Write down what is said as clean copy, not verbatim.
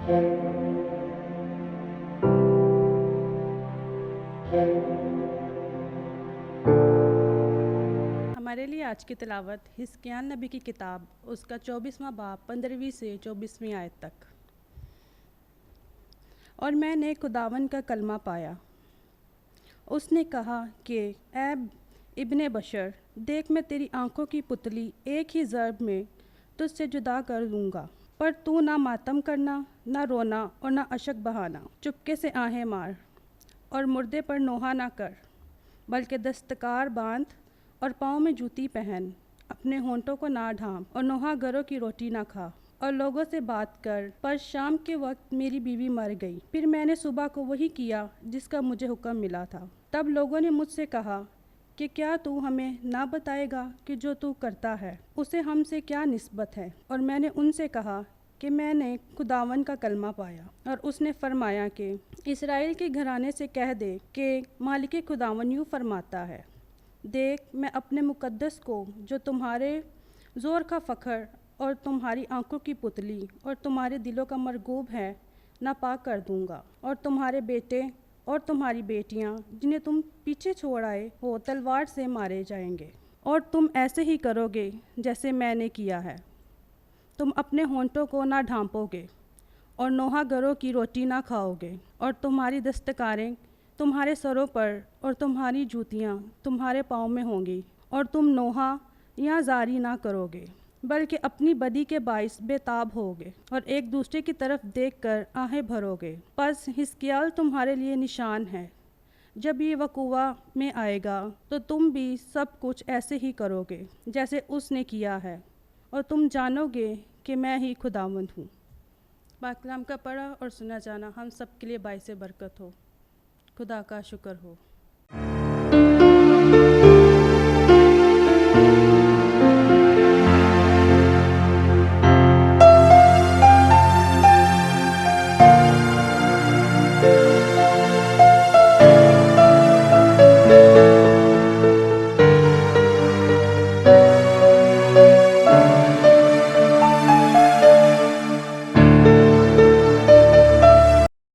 हमारे लिए आज की तिलावत हिस्कियान नबी की किताब उसका 24वां बाब 15वीं से 24वीं आयत तक। और मैंने खुदावन का कलमा पाया। उसने कहा कि ऐ इब्ने बशर, देख मैं तेरी आंखों की पुतली एक ही ज़र्ब में तुझसे जुदा कर दूंगा, पर तू ना मातम करना, ना रोना और ना अशक बहाना। चुपके से आहें मार और मुर्दे पर नोहा ना कर, बल्कि दस्तकार बांध और पाँव में जूती पहन। अपने होंठों को ना ढांप और नोहा गरों की रोटी ना खा और लोगों से बात कर। पर शाम के वक्त मेरी बीवी मर गई। फिर मैंने सुबह को वही किया जिसका मुझे हुक्म मिला था। तब लोगों ने मुझसे कहा कि क्या तू हमें ना बताएगा कि जो तू करता है उसे हमसे क्या निस्बत है। और मैंने उनसे कहा कि मैंने खुदावन का कलमा पाया। और उसने फरमाया कि इस्राएल के घराने से कह दे कि मालिक खुदावन यूँ फरमाता है, देख मैं अपने मुकद्दस को जो तुम्हारे ज़ोर का फ़ख्र और तुम्हारी आंखों की पुतली और तुम्हारे दिलों का मरगूब है नापाक कर दूंगा। और तुम्हारे बेटे और तुम्हारी बेटियां जिन्हें तुम पीछे छोड़ आए हो तलवार से मारे जाएंगे। और तुम ऐसे ही करोगे जैसे मैंने किया है। तुम अपने होंठों को ना ढांपोगे और नोहा गरों की रोटी ना खाओगे। और तुम्हारी दस्तकारें तुम्हारे सरों पर और तुम्हारी जूतियाँ तुम्हारे पाँव में होंगी। और तुम नोहा या जारी ना करोगे, बल्कि अपनी बदी के बाइस बेताब होगे और एक दूसरे की तरफ देखकर आहें भरोगे। बस हिस्कियाल तुम्हारे लिए निशान है। जब ये वकूआ में आएगा तो तुम भी सब कुछ ऐसे ही करोगे जैसे उसने किया है, और तुम जानोगे कि मैं ही खुदावंद हूँ। पाक कलाम का पढ़ा और सुना जाना हम सब के लिए बाइस बरकत हो। खुदा का शुक्र हो।